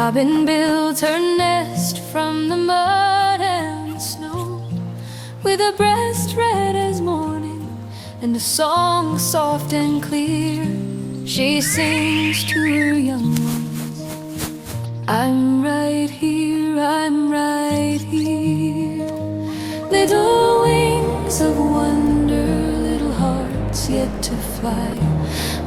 robin builds her nest from the mud and the snow, with a breast red as morning and a song soft and clear. She sings to her young ones, I'm right here, I'm right here. Little wings of wonder, little hearts yet to fly.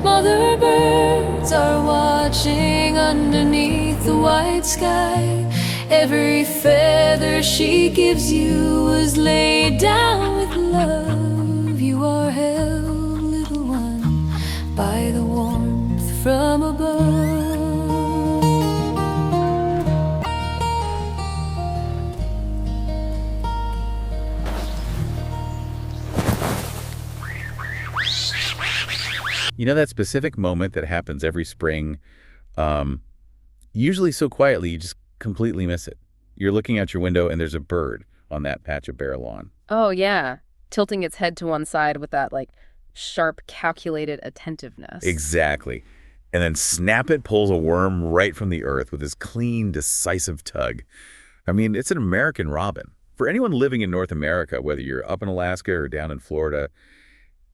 Mother birds are watching underneath the white sky. Every feather she gives you was laid down with love. You are held, little one, by the warmth from above. You know that specific moment that happens every spring, usually so quietly you just completely miss it. You're looking out your window and there's a bird on that patch of bare lawn. Oh, yeah. Tilting its head to one side with that, sharp, calculated attentiveness. Exactly. And then snap it pulls a worm right from the earth with his clean, decisive tug. I mean, it's an American robin. For anyone living in North America, whether you're up in Alaska or down in Florida,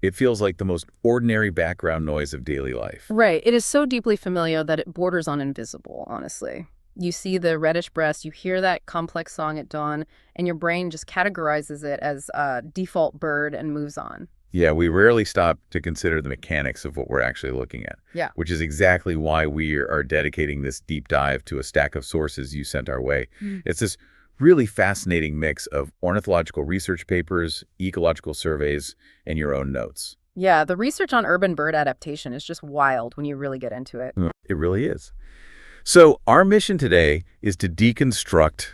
it feels like the most ordinary background noise of daily life. Right. It is so deeply familiar that it borders on invisible, honestly. You see the reddish breast, you hear that complex song at dawn, and your brain just categorizes it as a default bird and moves on. Yeah, we rarely stop to consider the mechanics of what we're actually looking at. Yeah. Which is exactly why we are dedicating this deep dive to a stack of sources you sent our way. It's this really fascinating mix of ornithological research papers, ecological surveys, and your own notes. Yeah, the research on urban bird adaptation is just wild when you really get into it. It really is. So our mission today is to deconstruct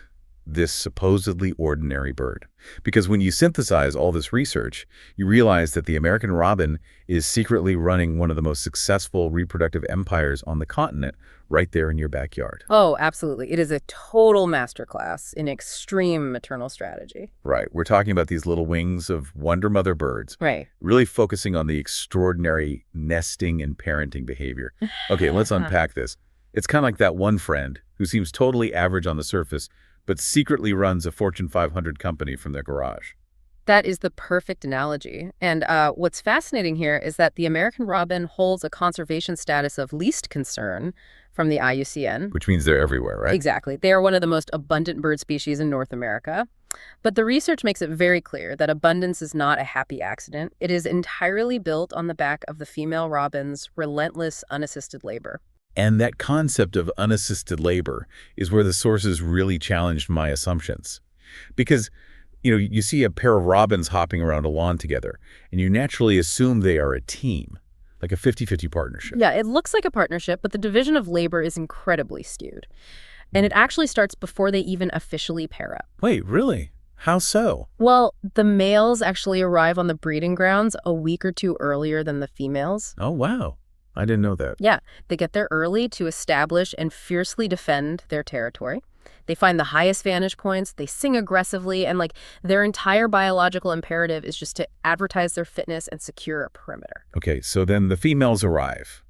this supposedly ordinary bird. Because when you synthesize all this research, you realize that the American robin is secretly running one of the most successful reproductive empires on the continent right there in your backyard. Oh, absolutely. It is a total masterclass in extreme maternal strategy. Right. We're talking about these little wings of wonder mother birds. Right. Really focusing on the extraordinary nesting and parenting behavior. Okay, let's unpack this. It's kind of like that one friend who seems totally average on the surface, but secretly runs a Fortune 500 company from their garage. That is the perfect analogy. And what's fascinating here is that the American robin holds a conservation status of least concern from the IUCN. Which means they're everywhere, right? Exactly. They are one of the most abundant bird species in North America. But the research makes it very clear that abundance is not a happy accident. It is entirely built on the back of the female robin's relentless unassisted labor. And that concept of unassisted labor is where the sources really challenged my assumptions. Because, you see a pair of robins hopping around a lawn together, and you naturally assume they are a team, like a 50-50 partnership. Yeah, it looks like a partnership, but the division of labor is incredibly skewed. And it actually starts before they even officially pair up. Wait, really? How so? Well, the males actually arrive on the breeding grounds a week or two earlier than the females. Oh, wow. I didn't know that. Yeah, they get there early to establish and fiercely defend their territory. They find the highest vantage points, they sing aggressively, and their entire biological imperative is just to advertise their fitness and secure a perimeter. Okay, so then the females arrive.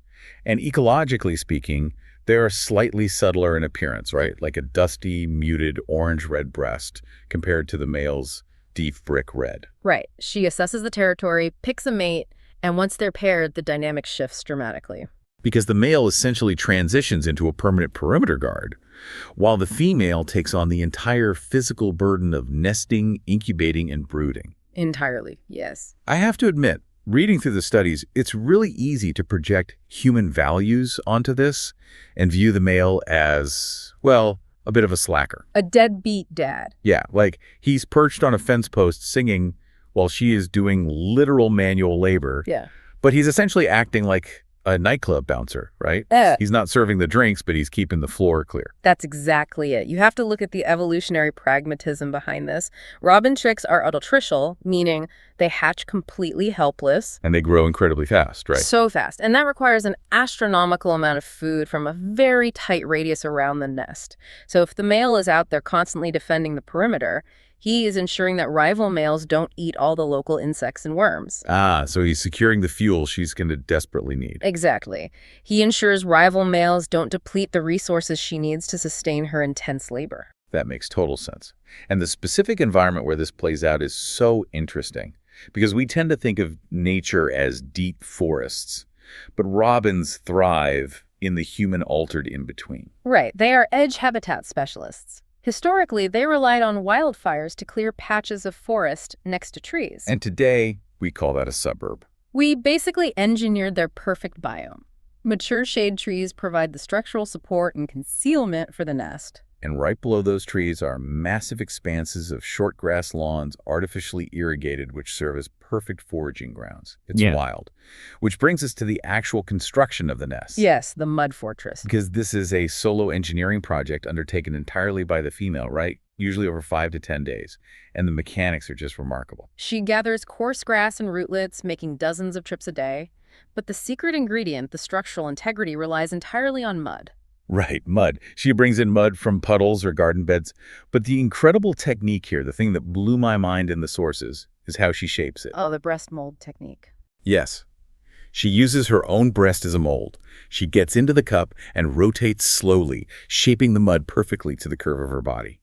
And ecologically speaking, they are slightly subtler in appearance, right? Like a dusty, muted orange-red breast compared to the male's deep brick red. Right. She assesses the territory, picks a mate, and once they're paired, the dynamic shifts dramatically. Because the male essentially transitions into a permanent perimeter guard, while the female takes on the entire physical burden of nesting, incubating, and brooding. Entirely, yes. I have to admit, reading through the studies, it's really easy to project human values onto this and view the male as, well, a bit of a slacker. A deadbeat dad. Yeah, like he's perched on a fence post singing while she is doing literal manual labor. Yeah. But he's essentially acting like a nightclub bouncer, right? He's not serving the drinks, but he's keeping the floor clear. That's exactly it. You have to look at the evolutionary pragmatism behind this. Robin chicks are allotricial, meaning they hatch completely helpless. And they grow incredibly fast, right? So fast. And that requires an astronomical amount of food from a very tight radius around the nest. So if the male is out there constantly defending the perimeter, He is ensuring that rival males don't eat all the local insects and worms. Ah, so he's securing the fuel she's going to desperately need. Exactly. He ensures rival males don't deplete the resources she needs to sustain her intense labor. That makes total sense. And the specific environment where this plays out is so interesting because we tend to think of nature as deep forests, but robins thrive in the human-altered in-between. Right. They are edge habitat specialists. Historically, they relied on wildfires to clear patches of forest next to trees. And today, we call that a suburb. We basically engineered their perfect biome. Mature shade trees provide the structural support and concealment for the nest. And right below those trees are massive expanses of short grass lawns artificially irrigated, which serve as perfect foraging grounds. It's wild. Which brings us to the actual construction of the nest. Yes, the mud fortress. Because this is a solo engineering project undertaken entirely by the female, right? Usually over 5 to 10 days. And the mechanics are just remarkable. She gathers coarse grass and rootlets, making dozens of trips a day. But the secret ingredient, the structural integrity, relies entirely on mud. Right, mud. She brings in mud from puddles or garden beds. But the incredible technique here, the thing that blew my mind in the sources, is how she shapes it. Oh, the breast mold technique. Yes. She uses her own breast as a mold. She gets into the cup and rotates slowly, shaping the mud perfectly to the curve of her body.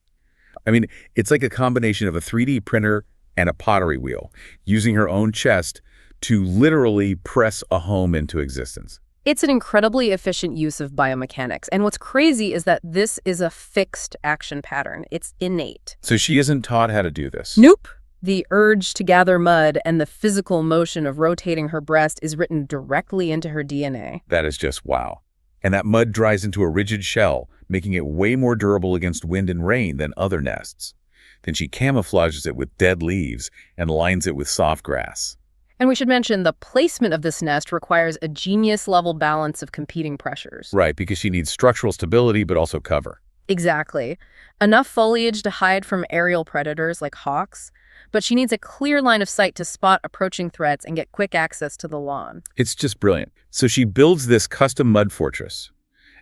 I mean, it's like a combination of a 3D printer and a pottery wheel, using her own chest to literally press a home into existence. It's an incredibly efficient use of biomechanics. And what's crazy is that this is a fixed action pattern. It's innate. So she isn't taught how to do this? Nope. The urge to gather mud and the physical motion of rotating her breast is written directly into her DNA. That is just wow. And that mud dries into a rigid shell, making it way more durable against wind and rain than other nests. Then she camouflages it with dead leaves and lines it with soft grass. And we should mention the placement of this nest requires a genius-level balance of competing pressures. Right, because she needs structural stability but also cover. Exactly. Enough foliage to hide from aerial predators like hawks, but she needs a clear line of sight to spot approaching threats and get quick access to the lawn. It's just brilliant. So she builds this custom mud fortress,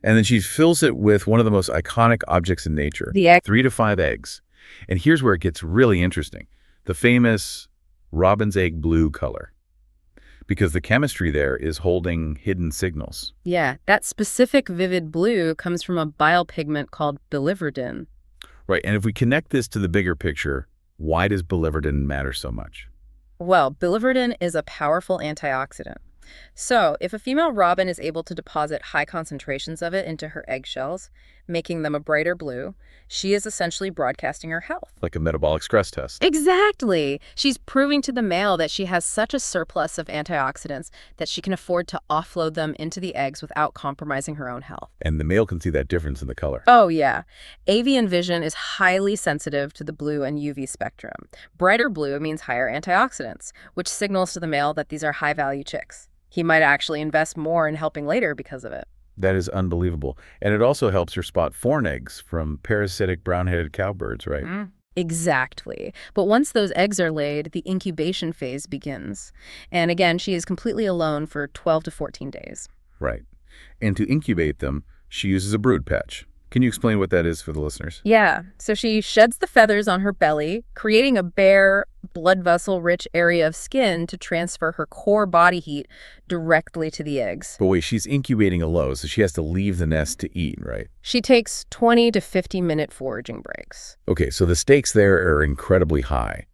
and then she fills it with one of the most iconic objects in nature, The egg. 3 to 5 eggs. And here's where it gets really interesting. The famous robin's egg blue color. Because the chemistry there is holding hidden signals. Yeah, that specific vivid blue comes from a bile pigment called biliverdin. Right, and if we connect this to the bigger picture, why does biliverdin matter so much? Well, biliverdin is a powerful antioxidant. So, if a female robin is able to deposit high concentrations of it into her eggshells, making them a brighter blue, she is essentially broadcasting her health. Like a metabolic stress test. Exactly! She's proving to the male that she has such a surplus of antioxidants that she can afford to offload them into the eggs without compromising her own health. And the male can see that difference in the color. Oh, yeah. Avian vision is highly sensitive to the blue and UV spectrum. Brighter blue means higher antioxidants, which signals to the male that these are high-value chicks. He might actually invest more in helping later because of it. That is unbelievable. And it also helps her spot fawn eggs from parasitic brown-headed cowbirds, right? Exactly. But once those eggs are laid, the incubation phase begins. And again, she is completely alone for 12 to 14 days. Right. And to incubate them, she uses a brood patch. Can you explain what that is for the listeners? Yeah. So she sheds the feathers on her belly, creating a bare, blood vessel-rich area of skin to transfer her core body heat directly to the eggs. But wait, she's incubating alone, so she has to leave the nest to eat, right? She takes 20 to 50-minute foraging breaks. Okay, so the stakes there are incredibly high.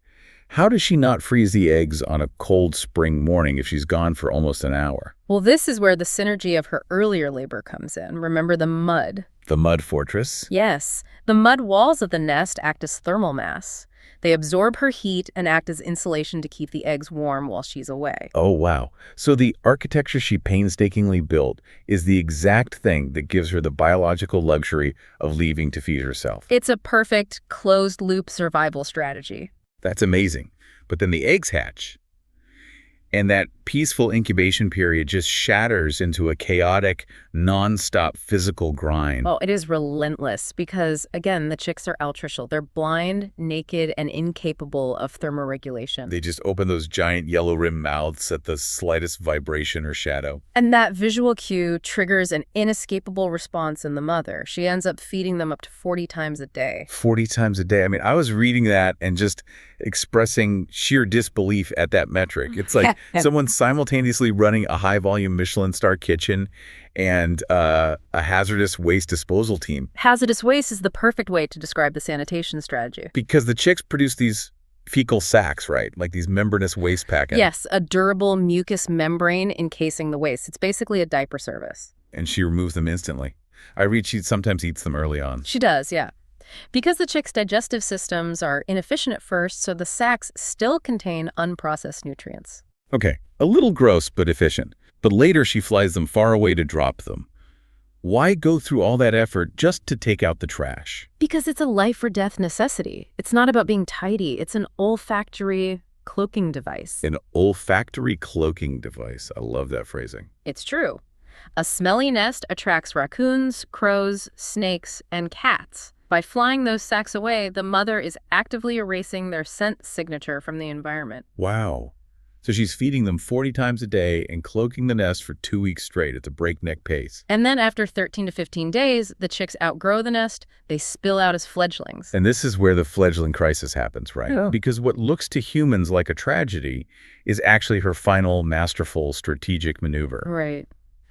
How does she not freeze the eggs on a cold spring morning if she's gone for almost an hour? Well, this is where the synergy of her earlier labor comes in. Remember the mud? The mud fortress? Yes. The mud walls of the nest act as thermal mass. They absorb her heat and act as insulation to keep the eggs warm while she's away. Oh, wow. So the architecture she painstakingly built is the exact thing that gives her the biological luxury of leaving to feed herself. It's a perfect closed-loop survival strategy. That's amazing. But then the eggs hatch. And that peaceful incubation period just shatters into a chaotic, nonstop physical grind. Oh, it is relentless because, again, the chicks are altricial. They're blind, naked, and incapable of thermoregulation. They just open those giant yellow rim mouths at the slightest vibration or shadow. And that visual cue triggers an inescapable response in the mother. She ends up feeding them up to 40 times a day. 40 times a day. I mean, I was reading that and just expressing sheer disbelief at that metric. It's like someone simultaneously running a high-volume Michelin star kitchen and a hazardous waste disposal team. Hazardous waste is the perfect way to describe the sanitation strategy. Because the chicks produce these fecal sacs, right? Like these membranous waste packets. Yes, a durable mucus membrane encasing the waste. It's basically a diaper service. And she removes them instantly. I read she sometimes eats them early on. She does, yeah. Because the chicks' digestive systems are inefficient at first, so the sacs still contain unprocessed nutrients. Okay, a little gross but efficient. But later she flies them far away to drop them. Why go through all that effort just to take out the trash? Because it's a life or death necessity. It's not about being tidy. It's an olfactory cloaking device. An olfactory cloaking device. I love that phrasing. It's true. A smelly nest attracts raccoons, crows, snakes, and cats. By flying those sacs away, the mother is actively erasing their scent signature from the environment. Wow. So she's feeding them 40 times a day and cloaking the nest for 2 weeks straight at a breakneck pace. And then after 13 to 15 days, the chicks outgrow the nest. They spill out as fledglings. And this is where the fledgling crisis happens, right? Yeah. Because what looks to humans like a tragedy is actually her final masterful strategic maneuver. Right.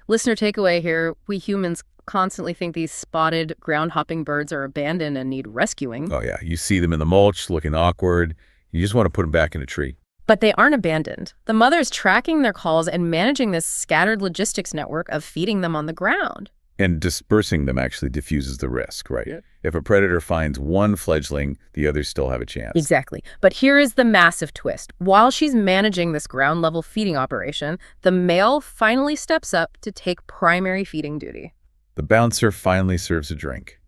Listener takeaway here, we humans constantly think these spotted ground-hopping birds are abandoned and need rescuing. Oh yeah, you see them in the mulch looking awkward. You just want to put them back in a tree. But they aren't abandoned. The mother is tracking their calls and managing this scattered logistics network of feeding them on the ground. And dispersing them actually diffuses the risk, right? Yeah. If a predator finds one fledgling, the others still have a chance. Exactly. But here is the massive twist. While she's managing this ground-level feeding operation, the male finally steps up to take primary feeding duty. The bouncer finally serves a drink.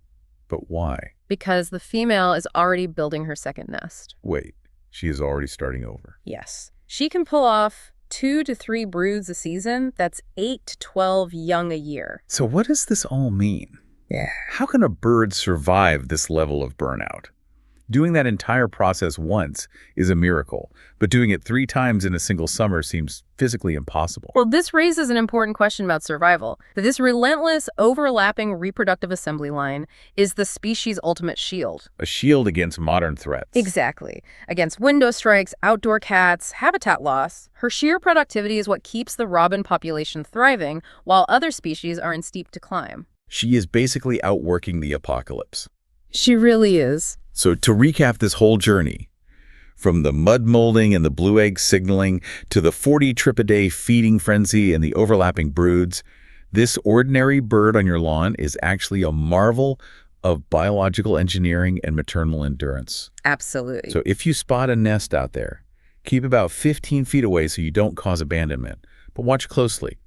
But why? Because the female is already building her second nest. Wait, she is already starting over. Yes. She can pull off 2 to 3 broods a season. That's 8 to 12 young a year. So what does this all mean? Yeah. How can a bird survive this level of burnout? Doing that entire process once is a miracle, but doing it 3 times in a single summer seems physically impossible. Well, this raises an important question about survival. This relentless, overlapping reproductive assembly line is the species' ultimate shield. A shield against modern threats. Exactly. Against window strikes, outdoor cats, habitat loss, her sheer productivity is what keeps the robin population thriving, while other species are in steep decline. She is basically outworking the apocalypse. She really is. So to recap this whole journey, from the mud molding and the blue egg signaling to the 40 trip a day feeding frenzy and the overlapping broods, this ordinary bird on your lawn is actually a marvel of biological engineering and maternal endurance. Absolutely. So if you spot a nest out there, keep about 15 feet away so you don't cause abandonment, but watch closely.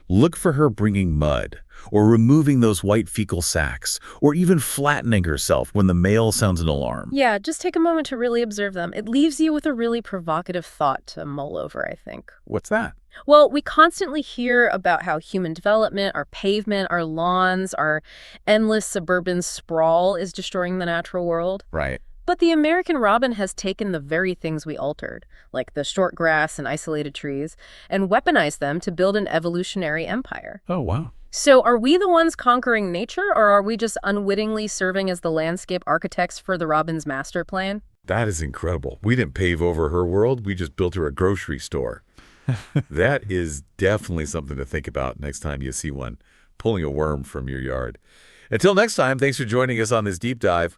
Look for her bringing mud, or removing those white fecal sacs, or even flattening herself when the male sounds an alarm. Yeah, just take a moment to really observe them. It leaves you with a really provocative thought to mull over, I think. What's that? Well, we constantly hear about how human development, our pavement, our lawns, our endless suburban sprawl is destroying the natural world. Right. But the American robin has taken the very things we altered, like the short grass and isolated trees, and weaponized them to build an evolutionary empire. Oh, wow. So are we the ones conquering nature, or are we just unwittingly serving as the landscape architects for the robin's master plan? That is incredible. We didn't pave over her world. We just built her a grocery store. That is definitely something to think about next time you see one pulling a worm from your yard. Until next time, thanks for joining us on this deep dive.